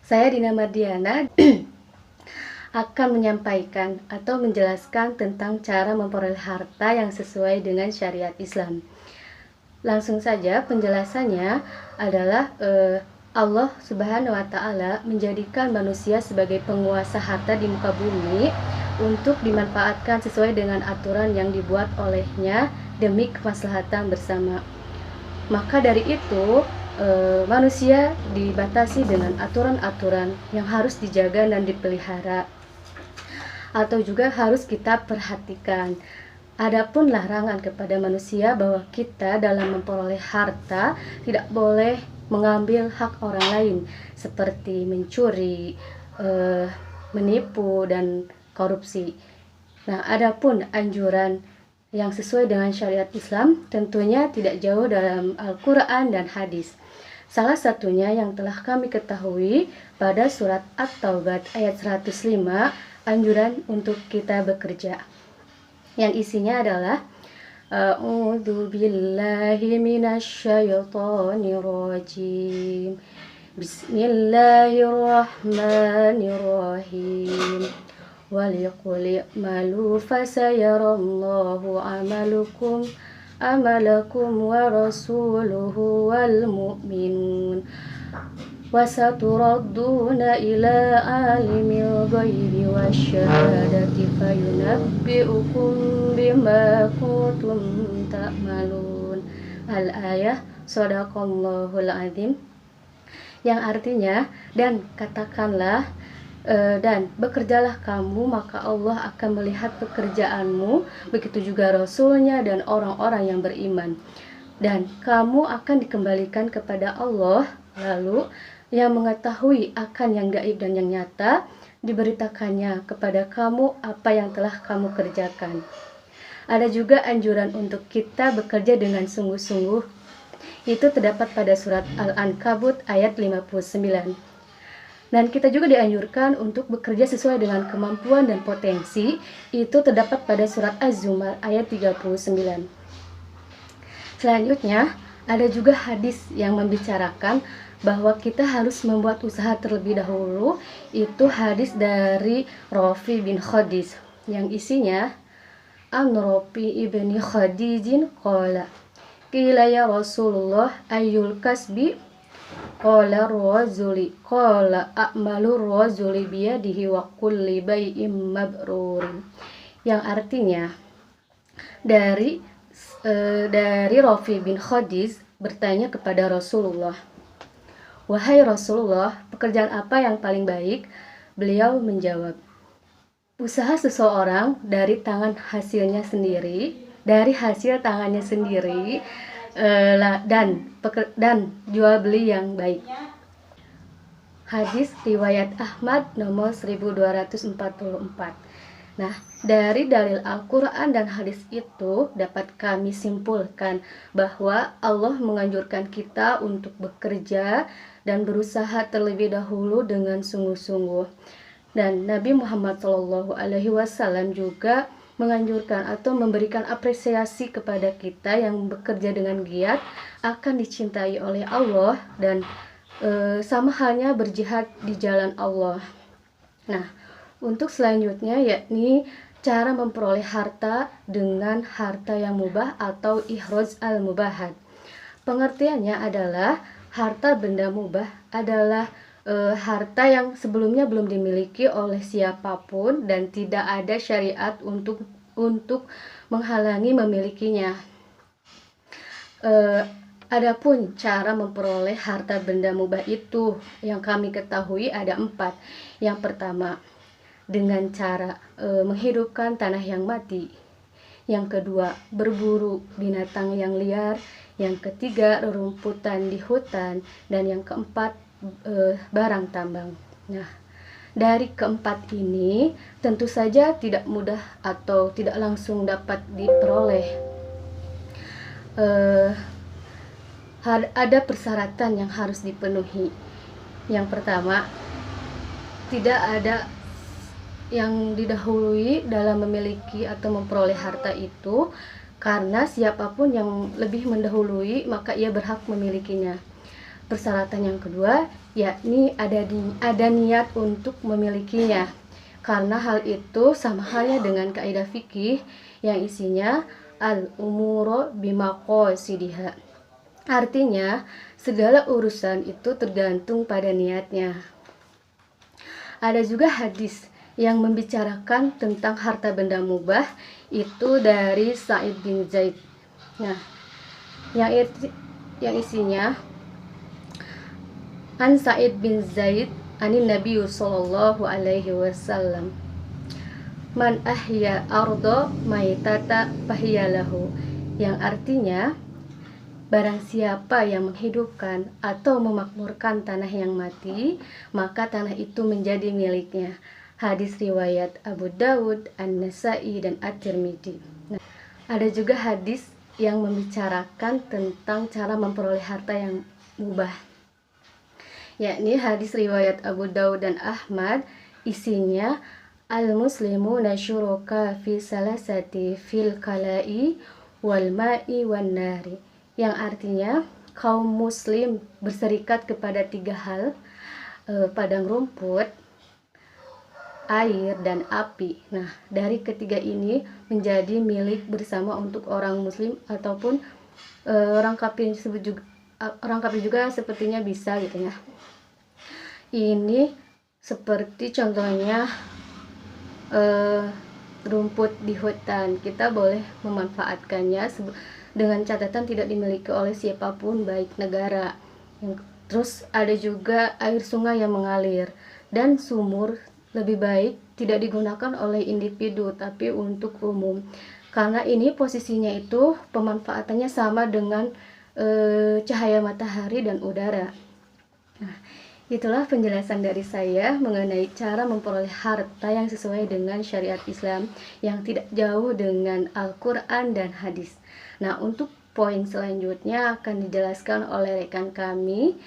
Saya Dina Mardiana akan menyampaikan atau menjelaskan tentang cara memperoleh harta yang sesuai dengan syariat Islam. Langsung saja, penjelasannya adalah Allah Subhanahu wa Ta'ala menjadikan manusia sebagai penguasa harta di muka bumi untuk dimanfaatkan sesuai dengan aturan yang dibuat olehnya demi kemaslahatan bersama. Maka dari itu, manusia dibatasi dengan aturan-aturan yang harus dijaga dan dipelihara, atau juga harus kita perhatikan. Adapun larangan kepada manusia bahwa kita dalam memperoleh harta tidak boleh mengambil hak orang lain seperti mencuri, menipu, dan korupsi. Nah, adapun anjuran yang sesuai dengan syariat Islam tentunya tidak jauh dalam Al-Quran dan hadis. Salah satunya yang telah kami ketahui pada surat At-Taubah ayat 105, anjuran untuk kita bekerja, yang isinya adalah A'udzu billahi minasyaitonir rajim. Bismillahirrahmanirrahim. Waliqul i'malu fasayarallahu amalakum wa rasuluhu wal mu'minun wasaturadduna ila alimil ghaibi wasyahadati fayunabbi'ukum bima kuntum ta'malun. Al-ayah, Shadaqallahul Azim, yang artinya, dan katakanlah dan bekerjalah kamu, maka Allah akan melihat pekerjaanmu, begitu juga Rasulnya dan orang-orang yang beriman, dan kamu akan dikembalikan kepada Allah, lalu yang mengetahui akan yang gaib dan yang nyata diberitakannya kepada kamu apa yang telah kamu kerjakan. Ada juga anjuran untuk kita bekerja dengan sungguh-sungguh, itu terdapat pada surat Al-Ankabut ayat 59. Dan kita juga dianjurkan untuk bekerja sesuai dengan kemampuan dan potensi, itu terdapat pada surat Az-Zumar ayat 39. Selanjutnya, ada juga hadis yang membicarakan bahwa kita harus membuat usaha terlebih dahulu, itu hadis dari Rafi bin Khadij, yang isinya An Rafi ibni Khadijin qala qila ya Rasulullah ayyul kasbi qala rajuli qala a'malu rajuli biyadihi wa kulli bai'im mabrurin, yang artinya dari Rafi bin Khadij bertanya kepada Rasulullah, "Wahai Rasulullah, pekerjaan apa yang paling baik?" Beliau menjawab, "Usaha seseorang dari hasil tangannya sendiri, dan jual beli yang baik." Hadis riwayat Ahmad nomor 1244. Nah, dari dalil Al-Quran dan hadis itu dapat kami simpulkan bahwa Allah menganjurkan kita untuk bekerja dan berusaha terlebih dahulu dengan sungguh-sungguh. Dan Nabi Muhammad SAW juga menganjurkan atau memberikan apresiasi kepada kita yang bekerja dengan giat akan dicintai oleh Allah, dan sama halnya berjihad di jalan Allah. Nah, untuk selanjutnya yakni cara memperoleh harta dengan harta yang mubah atau ikhraj al-mubahat. Pengertiannya adalah harta benda mubah adalah harta yang sebelumnya belum dimiliki oleh siapapun dan tidak ada syariat untuk menghalangi memilikinya. Adapun cara memperoleh harta benda mubah itu yang kami ketahui ada 4. Yang pertama, dengan cara menghidupkan tanah yang mati. Yang kedua, berburu binatang yang liar. Yang ketiga, rerumputan di hutan. Dan yang keempat, barang tambang. Nah, dari keempat ini tentu saja tidak mudah atau tidak langsung dapat diperoleh. Ada persyaratan yang harus dipenuhi. Yang pertama, tidak ada yang didahului dalam memiliki atau memperoleh harta itu, karena siapapun yang lebih mendahului maka ia berhak memilikinya. Persyaratan yang kedua, yakni ada niat untuk memilikinya. Karena hal itu sama halnya dengan kaidah fikih yang isinya al-umuru bimaqasidiha. Artinya, segala urusan itu tergantung pada niatnya. Ada juga hadis yang membicarakan tentang harta benda mubah, itu dari Sa'id bin Zaid. Nah, yang isinya An Sa'id bin Zaid anin Nabi sallallahu alaihi wasallam, man ahya ardo maitata fahiyalahu, yang artinya barang siapa yang menghidupkan atau memakmurkan tanah yang mati, maka tanah itu menjadi miliknya. Hadis riwayat Abu Dawud, An-Nasai, dan At-Tirmidzi. Nah, ada juga hadis yang membicarakan tentang cara memperoleh harta yang mubah, yakni hadis riwayat Abu Dawud dan Ahmad, isinya al-muslimuna syuraka fi salasati fil kala'i wal ma'i wan nari, yang artinya kaum muslim berserikat kepada 3 hal, padang rumput, air, dan api. Nah, dari ketiga ini menjadi milik bersama untuk orang muslim ataupun orang kafir juga sepertinya bisa gitu ya. Ini seperti contohnya rumput di hutan, kita boleh memanfaatkannya dengan catatan tidak dimiliki oleh siapapun baik negara. Terus ada juga air sungai yang mengalir, dan sumur lebih baik tidak digunakan oleh individu tapi untuk umum, karena ini posisinya itu pemanfaatannya sama dengan cahaya matahari dan udara. Nah, itulah penjelasan dari saya mengenai cara memperoleh harta yang sesuai dengan syariat Islam yang tidak jauh dengan Al-Quran dan hadis. Nah, untuk poin selanjutnya akan dijelaskan oleh rekan kami